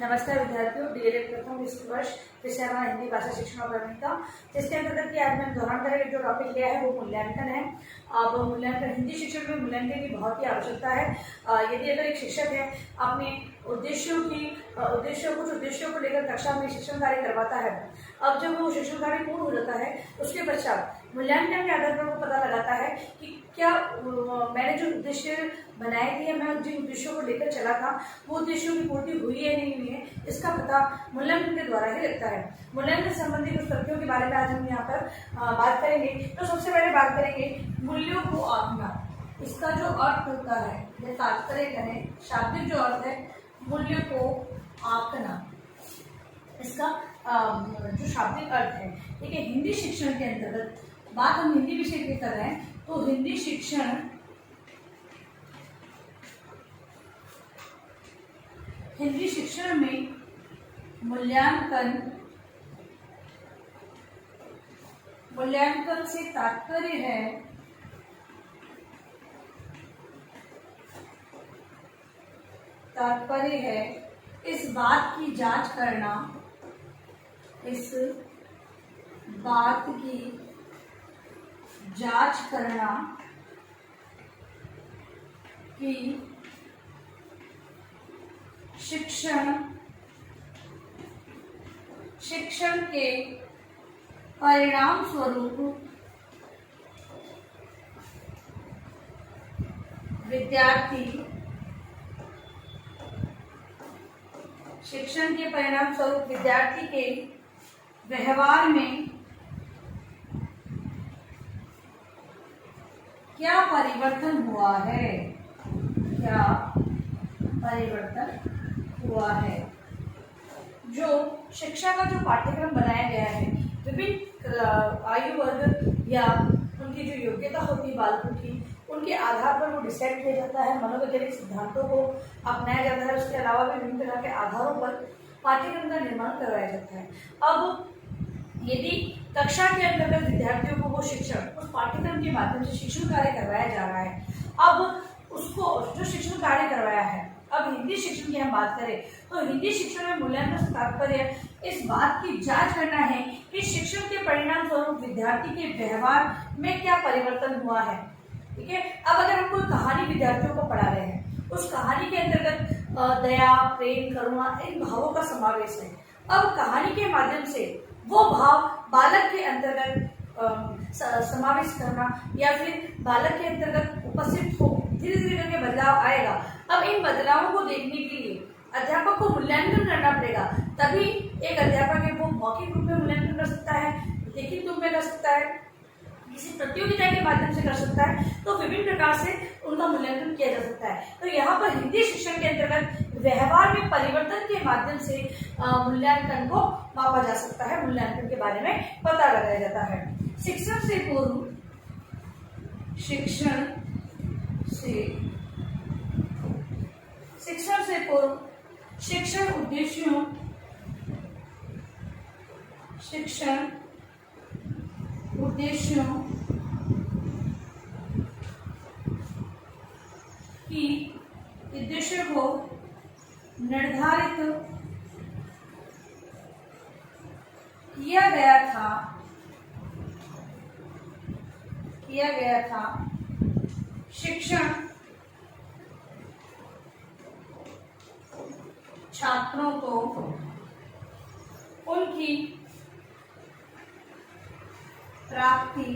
नमस्कार विद्यार्थियों, डीएलएड प्रथम वर्ष विषय हमारा हिंदी भाषा शिक्षण और प्रावीण्यता, जिसके अंतर्गत आज मैं दोहरान करेंगे। जो टॉपिक लिया है वो मूल्यांकन है। अब मूल्यांकन हिंदी शिक्षण में मूल्यांकन की बहुत ही आवश्यकता है। यदि अगर एक शिक्षक है अपने कुछ उद्देश्यों को लेकर कक्षा में शिक्षण कार्य करवाता है, अब जब वो शिक्षण कार्य पूर्ण हो जाता है उसके पश्चात मूल्यांकन के आधार पर वो पता लगाता है कि क्या मैंने जो उद्देश्य बनाए थे, मैं जिन उद्देश्यों को लेकर चला था वो उद्देश्यों की पूर्ति हुई है नहीं हुई है, इसका पता मूल्यांकन के द्वारा ही लगता है। मूल्यांकन संबंधी कुछ तथ्यों के बारे में आज हम यहाँ पर बात करेंगे। तो सबसे पहले बात करेंगे मूल्यों को आंकना। इसका जो अर्थ होता है, या तात्पर्य करें, शाब्दिक जो अर्थ है मूल्य को आंकना, इसका जो शाब्दिक अर्थ है। ठीक है, हिंदी शिक्षण के अंतर्गत बात हम हिंदी विषय की कर रहे हैं, तो हिंदी शिक्षण में मूल्यांकन से तात्पर्य है इस बात की जांच करना कि शिक्षण के परिणाम स्वरूप विद्यार्थी के व्यवहार में क्या परिवर्तन हुआ है। जो शिक्षा का जो पाठ्यक्रम बनाया गया है, विभिन्न आयु वर्ग या उनकी जो योग्यता होती है बालकों की, उनके आधार पर वो डिसाइड किया जाता है। मनोवैज्ञानिक सिद्धांतों को अपनाया जाता है। उसके अलावा भी विभिन्न तरह के आधारों पर पाठ्यक्रम का निर्माण करवाया जाता है। अब यदि कक्षा के अंतर्गत विद्यार्थियों को वो शिक्षण उस पाठ्यक्रम के माध्यम से शिक्षण कार्य करवाया जा रहा है, अब उसको जो शिक्षण कार्य करवाया है, अब हिंदी शिक्षण की हम बात करें तो हिंदी शिक्षण में मूल्यांकन से तात्पर्य इस बात की जांच करना है कि शिक्षण के परिणाम स्वरूप विद्यार्थी के व्यवहार में क्या परिवर्तन हुआ है। ठीक है, अब अगर हम कोई कहानी विद्यार्थियों को पढ़ा रहे हैं, उस कहानी के अंतर्गत दया, प्रेम, करुणा, इन भावों का समावेश है। अब कहानी के माध्यम से वो भाव बालक के अंतर्गत समावेश करना या फिर बालक के अंतर्गत उपस्थित हो, धीरे धीरे करके बदलाव आएगा। अब इन बदलावों को देखने के लिए अध्यापक को मूल्यांकन करना पड़ेगा। तभी एक अध्यापक है वो मौखिक रूप में मूल्यांकन कर सकता है, लिखित रूप में कर सकता है, किसी प्रतियोगिता के माध्यम से कर सकता है। तो विभिन्न प्रकार से उनका मूल्यांकन किया जा सकता है। तो यहाँ पर हिंदी शिक्षण के अंतर्गत व्यवहार में परिवर्तन के माध्यम से मूल्यांकन को मापा जा सकता है, मूल्यांकन के बारे में पता लगाया जाता है। शिक्षण से पूर्व शिक्षण उद्देश्यों को निर्धारित किया गया था। शिक्षण छात्रों को उनकी प्राप्ति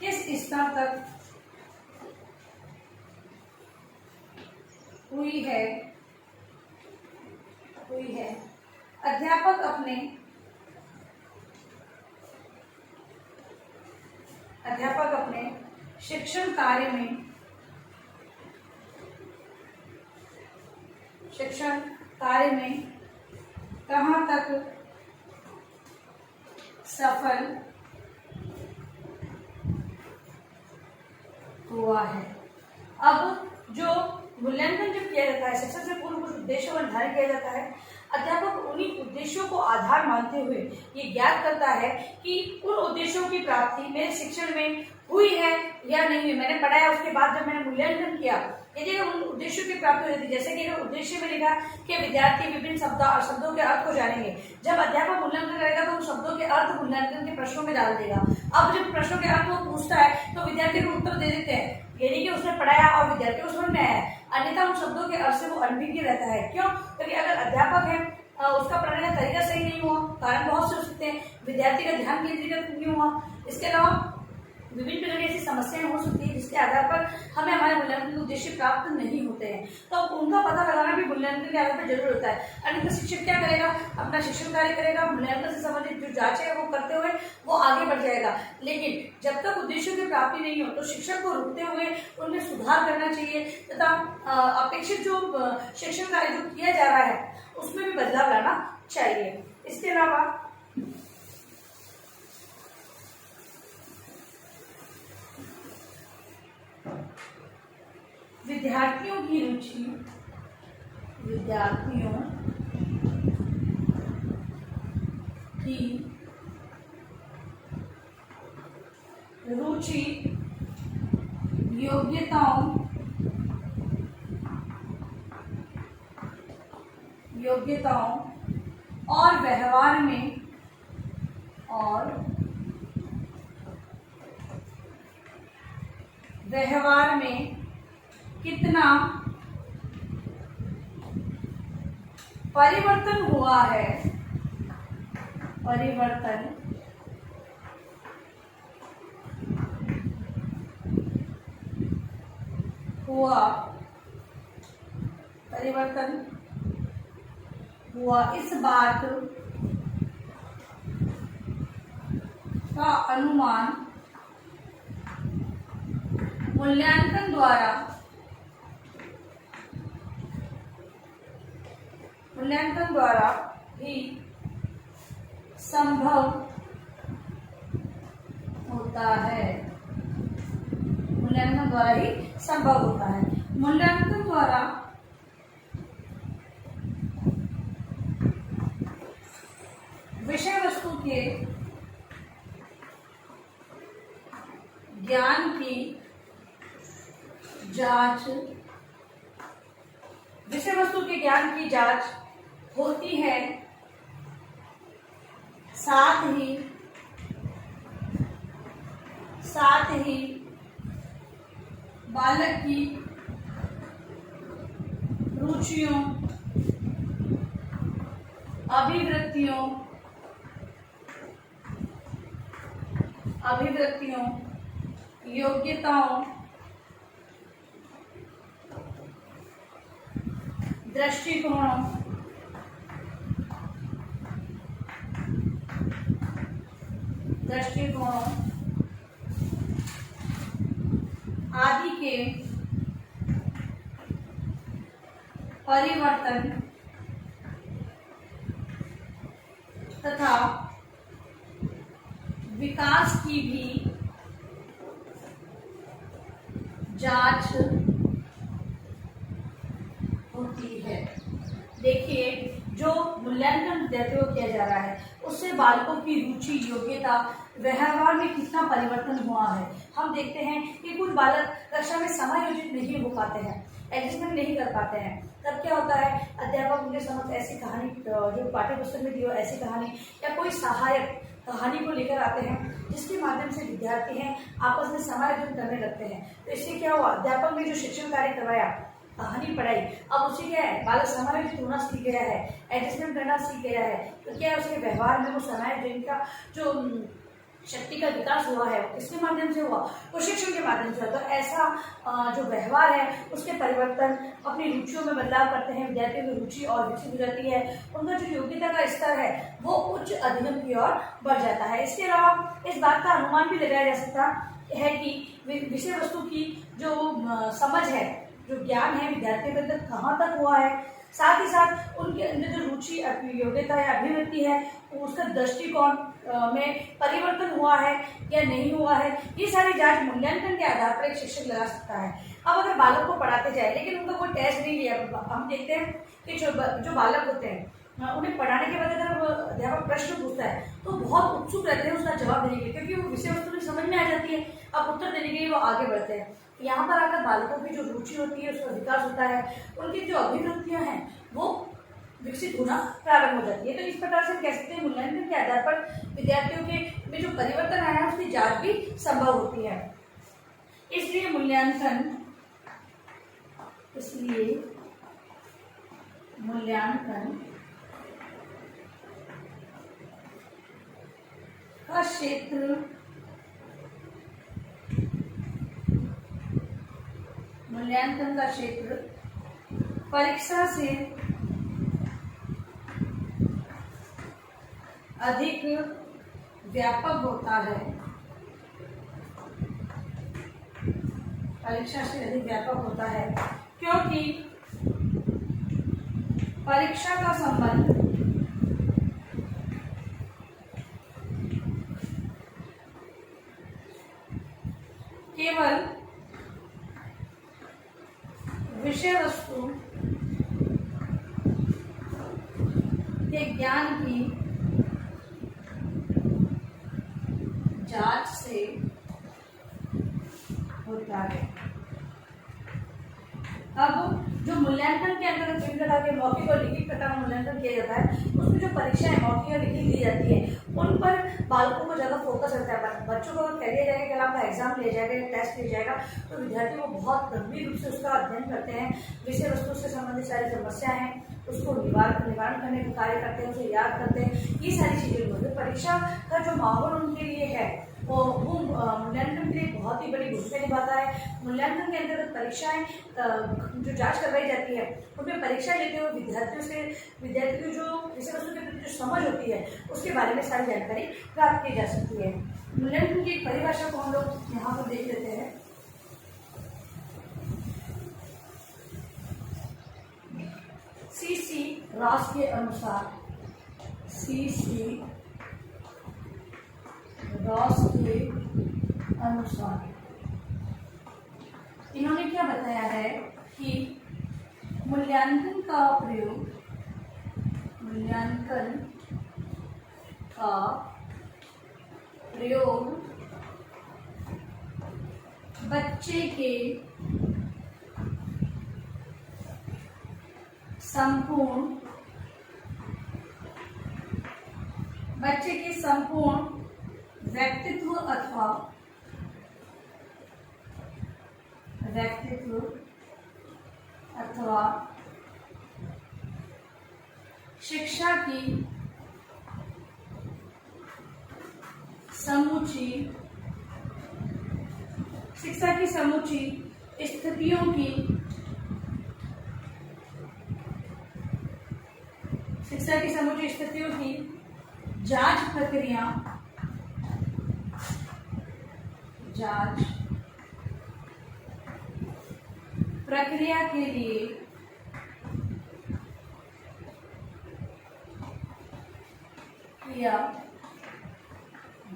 किस स्तर तक हुई है। अध्यापक अपने शिक्षण कार्य में कहाँ तक सफल हुआ है। अब जो मूल्यांकन जब किया जाता है, शिक्षण से पूर्व कुछ उद्देश्यों का निर्धारण किया जाता है। अध्यापक उन्हीं उद्देश्यों को आधार मानते हुए ये ज्ञात करता है कि उन उद्देश्यों की प्राप्ति मेरे शिक्षण में हुई है या नहीं हुई, मैंने पढ़ाया उसके बाद जब मैंने मूल्यांकन किया, यदि उन उद्देश्यों की प्राप्ति होती, जैसे कि उद्देश्य में लिखा कि विद्यार्थी विभिन्न शब्दों के अर्थ को जानेंगे। जब अध्यापक मूल्यांकन करेगा तो उन शब्दों के अर्थ मूल्यांकन के प्रश्नों में डाल देगा। अब जब प्रश्नों के अर्थ वो पूछता है तो विद्यार्थी को उत्तर दे देते हैं, यानी कि उसने पढ़ाया और विद्यार्थी को समझ में आया। अन्यथा उन शब्दों के अर्थ से वो अनभिज्ञ रहता है। क्यों? क्योंकि अगर अध्यापक है उसका पढ़ाने का तरीका सही नहीं हुआ, कारण बहुत से हो सकते हैं, विद्यार्थी का ध्यान केंद्रीकृत नहीं हुआ, इसके अलावा विभिन्न प्रकार की ऐसी समस्याएं हो सकती है जिसके आधार पर हमें हमारे मूल्यांकन के उद्देश्य प्राप्त नहीं होते हैं। तो उनका पता लगाना भी मूल्यांकन के आधार पर जरूर होता है। अन्यथा शिक्षक क्या करेगा? अपना शिक्षण कार्य करेगा, मूल्यांकन से संबंधित जो जांच है वो करते हुए वो आगे बढ़ जाएगा। लेकिन जब तक उद्देश्यों की प्राप्ति नहीं हो तो शिक्षक को रुकते हुए उनमें सुधार करना चाहिए तथा अपेक्षित जो शिक्षण कार्य जो किया जा रहा है उसमें भी बदलाव लाना चाहिए। इसके अलावा विद्यार्थियों की रुचि, विद्यार्थियों की रुचि, योग्यताओं और व्यवहार में कितना परिवर्तन हुआ है, परिवर्तन हुआ, इस बात का अनुमान मूल्यांकन द्वारा ही संभव होता है। मूल्यांकन द्वारा ही संभव होता है। मूल्यांकन द्वारा विषय वस्तु के ज्ञान की जांच, विषय वस्तु के ज्ञान की जांच होती है, साथ ही बालक की रुचियों, अभिवृत्तियों, योग्यताओं, दृष्टिकोणों आदि के परिवर्तन तथा विकास की भी जांच होती है। देखिए, जो मूल्यांकन विद्यार्थियों को किया जा रहा है उससे बालकों की रुचि, योग्यता, व्यवहार में कितना परिवर्तन हुआ है। हम देखते हैं कि कुछ बालक कक्षा में समायोजित नहीं हो पाते हैं, एडजस्टमेंट नहीं कर पाते हैं। तब क्या होता है, अध्यापक उनके समक्ष ऐसी कहानी, जो पाठ्य पुस्तक में दी हो ऐसी कहानी या कोई सहायक कहानी को लेकर आते हैं जिसके माध्यम से विद्यार्थी हैं आपस में समायोजन करने लगते हैं। तो इससे क्या हुआ, अध्यापक ने जो शिक्षण कार्य करवाया, कहानी पढ़ाई, अब उसी क्या है, बालक समायोजित होना सीख गया है, एडजस्टमेंट करना सीख गया है। तो क्या है, उसके व्यवहार में वो समायोजन का जो शक्ति का विकास हुआ है किसके माध्यम से हुआ, प्रशिक्षण के माध्यम से। तो ऐसा जो व्यवहार है उसके परिवर्तन अपनी रुचियों में बदलाव करते हैं, विद्यार्थियों की रुचि और विकसित हो जाती है, उनका जो योग्यता का स्तर है वो उच्च अधिगम की ओर बढ़ जाता है। इसके अलावा इस बात का अनुमान भी लगाया जा सकता है कि विषय वस्तु की जो समझ है, जो ज्ञान है विद्यार्थियों के अंदर कहाँ तक हुआ है, साथ ही साथ उनके अंदर जो रुचि, योग्यता या अभिवृत्ति है उसका दृष्टिकोण में परिवर्तन हुआ है या नहीं हुआ है, ये सारी जांच मूल्यांकन के आधार पर एक शिक्षक लगा सकता है। अब अगर बालक को पढ़ाते जाए लेकिन उनका कोई टेस्ट नहीं लिया, हम देखते हैं कि जो बालक होते हैं उन्हें पढ़ाने के बाद अगर अध्यापक प्रश्न पूछता है तो बहुत उत्सुक रहते हैं उसका जवाब देने के लिए, क्योंकि वो विषय वस्तु समझ में आ जाती है। अब उत्तर देने के लिए वो आगे बढ़ते हैं। यहाँ पर आकर बालकों की जो रुचि होती है उसका विकास होता है, उनकी जो अभिवृत्तियाँ हैं वो विकसित होना प्रारंभ हो जाती है। तो इस प्रकार से हम कह सकते हैं मूल्यांकन के आधार पर विद्यार्थियों के में जो परिवर्तन आया है उसकी जांच भी संभव होती है। इसलिए मूल्यांकन का क्षेत्र परीक्षा से अधिक व्यापक होता है। क्योंकि परीक्षा का संबंध केवल विषय वस्तु के ज्ञान की जांच से होता है। अब जो मूल्यांकन के अंतर्गत विभिन्न प्रकार के मौखिक और लिखित प्रकार का मूल्यांकन किया जाता है, उसमें जो परीक्षाएं मौखिक और लिखित दी जाती है उन पर बालकों को ज़्यादा फोकस रहता है। बच्चों को कह दिया जाएगा कि आपका एग्जाम लिया जाएगा या टेस्ट लिया जाएगा तो विद्यार्थी को बहुत गंभीर रूप से उसका अध्ययन करते हैं, विषय वस्तु से संबंधित सारी समस्याएं हैं उसको निवारण करने का कार्य करते हैं, उसे याद करते हैं, ये सारी चीज़ें होती है। परीक्षा का जो माहौल उनके लिए है वो मूल्यांकन के लिए बहुत ही बड़ी भूमिका निभाता है। मूल्यांकन के अंतर्गत परीक्षाएं जो जांच करवाई जाती है उनमें परीक्षा लेते हुए विद्यार्थियों की जो विषय वस्तु के प्रति जो समझ होती है उसके बारे में सारी जानकारी प्राप्त की जा सकती है। मूल्यांकन की एक परिभाषा को हम लोग यहाँ पर देख लेते हैं। सीसी रॉस के अनुसार इन्होंने क्या बताया है कि मूल्यांकन का प्रयोग बच्चे के संपूर्ण व्यक्तित्व अथवा शिक्षा की समूची स्थितियों की जांच प्रक्रिया के लिए किया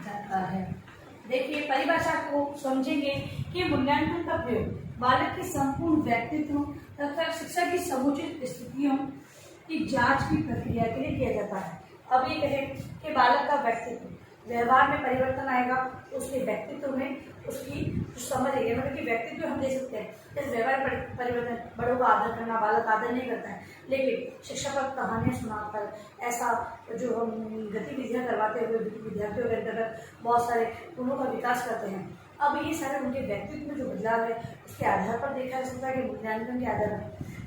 जाता है। देखिए परिभाषा को समझेंगे कि मूल्यांकन का प्रयोग बालक के संपूर्ण व्यक्तित्व तथा शिक्षा की समुचित स्थितियों की जांच की प्रक्रिया के लिए किया जाता है। अब ये कहें कि बालक का व्यक्तित्व व्यवहार में परिवर्तन आएगा, उसके व्यक्तित्व में उसकी जो समझ है मतलब कि व्यक्तित्व हम दे सकते हैं। जैसे व्यवहार परिवर्तन, बड़ों का आदर करना, बालक आदर नहीं करता है, लेकिन शिक्षा पर कहानियाँ सुनाकर ऐसा जो हम गतिविधियाँ करवाते हुए विद्यार्थियों के अंतर्गत बहुत सारे गुणों का विकास करते हैं। अब ये सारे उनके व्यक्तित्व में जो बदलाव है उसके आधार पर देखा जा सकता है कि मूल्यांकन के आधार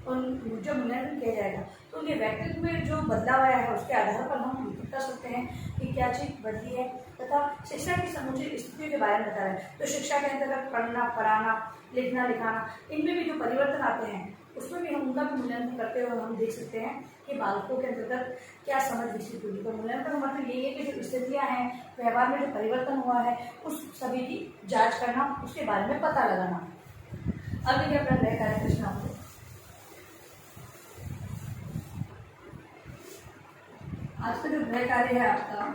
पर जब मूल्यांकन किया जाएगा तो उनके व्यक्तित्व में जो बदलाव आया है उसके आधार पर हम कर सकते हैं कि क्या चीज़ बदली है तथा शिक्षा की समुचित स्थितियों के बारे में बता रहे हैं। तो शिक्षा के अंतर्गत पढ़ना, पढ़ाना, लिखना, लिखाना, इनमें भी जो परिवर्तन आते हैं उसमें भी हम उनका मूल्यांकन करते हुए हम देख सकते हैं कि बालकों के अंतर्गत क्या समझ विकसित हुई। तो मूल्यांकन का मतलब यही है कि जो स्थितियाँ हैं, व्यवहार में जो परिवर्तन हुआ है उस सभी की जाँच करना, उसके बारे में पता लगाना। अब देखिए अपना गृह कार्य प्रश्न आपको। आज का जो गृह कार्य है आपका,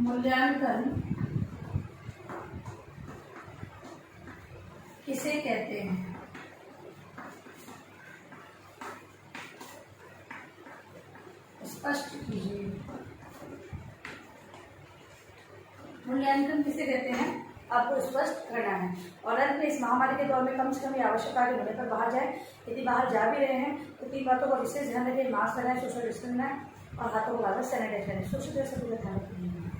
मूल्यांकन किसे कहते हैं। आपको स्पष्ट करना है। और अंत में इस महामारी के दौर में कम से कम ये आवश्यक कार्य होने पर बाहर जाए। यदि बाहर जा भी रहे हैं तो 3 बातों का विशेष ध्यान रखें, मास्क लगाएं, सोशल डिस्टेंस बनाएं और हाथों को बार-बार सैनिटाइज करें। सोशल डिस्टेंस का ध्यान रखें।